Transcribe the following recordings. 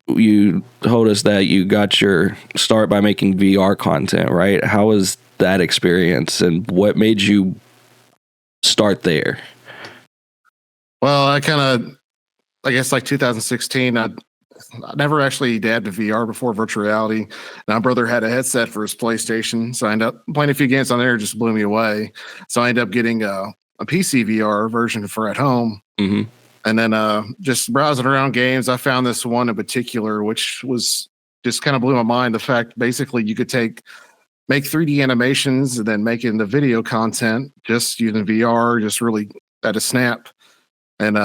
you told us that you got your start by making VR content, right? How was that experience, and what made you start there? Well, I guess like 2016, I never actually dabbed in VR before, virtual reality. My brother had a headset for his PlayStation, so I ended up playing a few games on there. It just blew me away. So I ended up getting a PC VR version for at home. Mm-hmm. And then just browsing around games, I found this one in particular, which was just kind of blew my mind. The fact basically you could make 3D animations and then make it into video content just using VR, just really at a snap. And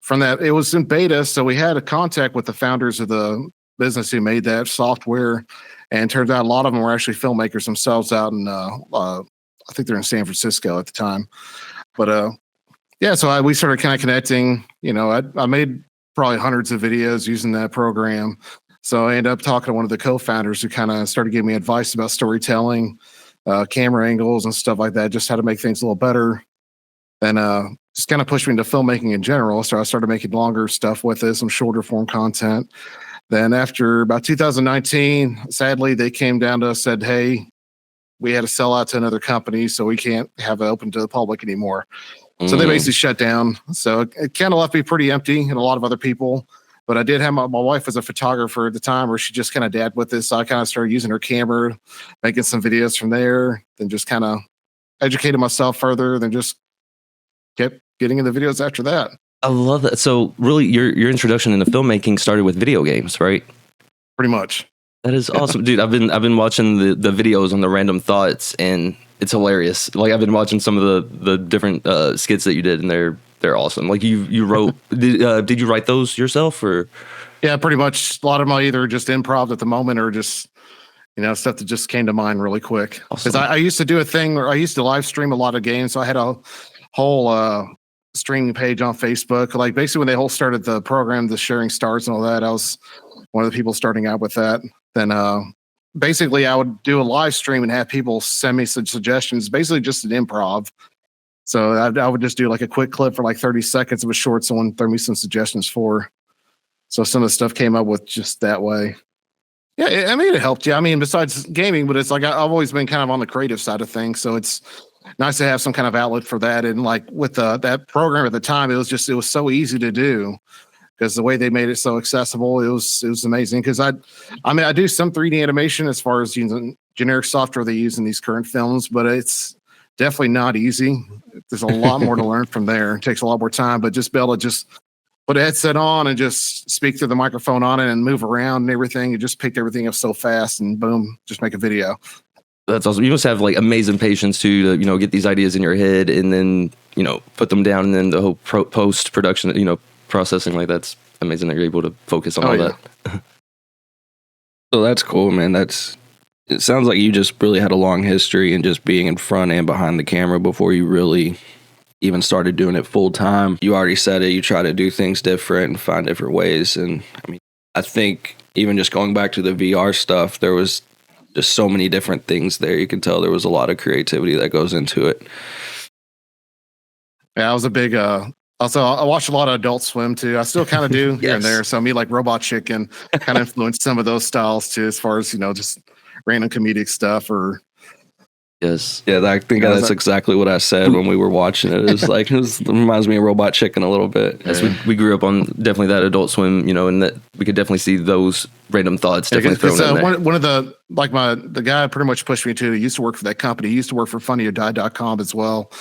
from that, it was in beta, so we had a contact with the founders of the business who made that software. And turns out a lot of them were actually filmmakers themselves out in, I think they're in San Francisco at the time. But yeah, so we started kind of connecting. I made probably hundreds of videos using that program. So I ended up talking to one of the co-founders who kind of started giving me advice about storytelling, camera angles, and stuff like that, just how to make things a little better. And just kind of pushed me into filmmaking in general. So I started making longer stuff with it, some shorter form content. Then after about 2019, sadly, they came down to us, said, hey, we had to sell out to another company, so we can't have it open to the public anymore. So they basically shut down. So it kind of left me pretty empty and a lot of other people. But I did have my wife was a photographer at the time, where she just kind of dabbed with this. So I kind of started using her camera, making some videos from there, then just kind of educated myself further, then just kept getting into videos after that. I love that. So really your introduction into filmmaking started with video games, right? Pretty much. That is awesome. Dude, I've been watching the videos on the random thoughts, and it's hilarious. Like, I've been watching some of the different skits that you did, and they're awesome. Like, you wrote did you write those yourself, or? Yeah, pretty much. A lot of them are either just improv at the moment or just stuff that just came to mind really quick. Because I used to do a thing where I used to live stream a lot of games, so I had a whole streaming page on Facebook. Like, basically when they whole started the program, the sharing stars and all that, I was one of the people starting out with that. Then basically I would do a live stream and have people send me some suggestions, basically just an improv. So I would just do like a quick clip for like 30 seconds of a short someone throw me some suggestions for. So some of the stuff came up with just that way. Yeah, it helped. Yeah, I mean, besides gaming, but it's like I've always been kind of on the creative side of things. So it's nice to have some kind of outlet for that. And like with that program at the time, it was so easy to do, because the way they made it so accessible, it was amazing. Because I do some 3D animation as far as using generic software they use in these current films, but it's definitely not easy. There's a lot more to learn from there. It takes a lot more time, but just be able to just put a headset on and just speak through the microphone on it and move around and everything. You just picked everything up so fast and boom, just make a video. That's awesome. You must have like amazing patience to get these ideas in your head and then put them down, and then the whole post production processing. Like, that's amazing that you're able to focus on all that. So that's cool, man. It sounds like you just really had a long history in just being in front and behind the camera before you really even started doing it full time. You already said it, you try to do things different and find different ways. And I mean, I think even just going back to the VR stuff, there was just so many different things there. You can tell there was a lot of creativity that goes into it. Yeah, I was a big also I watched a lot of Adult Swim too. I still kind of do here and there. So me, like Robot Chicken, kind of influenced some of those styles too, as far as just random comedic stuff or. Yes. Yeah, I think that's exactly what I said when we were watching it. It reminds me of Robot Chicken a little bit. Yes, we grew up on definitely that Adult Swim, and that we could definitely see those random thoughts definitely thrown in there. One of the guy pretty much pushed me to. He used to work for that company. He used to work for FunnyOrDie.com as well.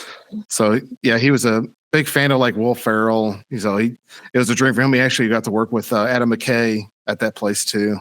So yeah, he was a big fan of like Will Ferrell. It was a dream for him. He actually got to work with Adam McKay at that place too.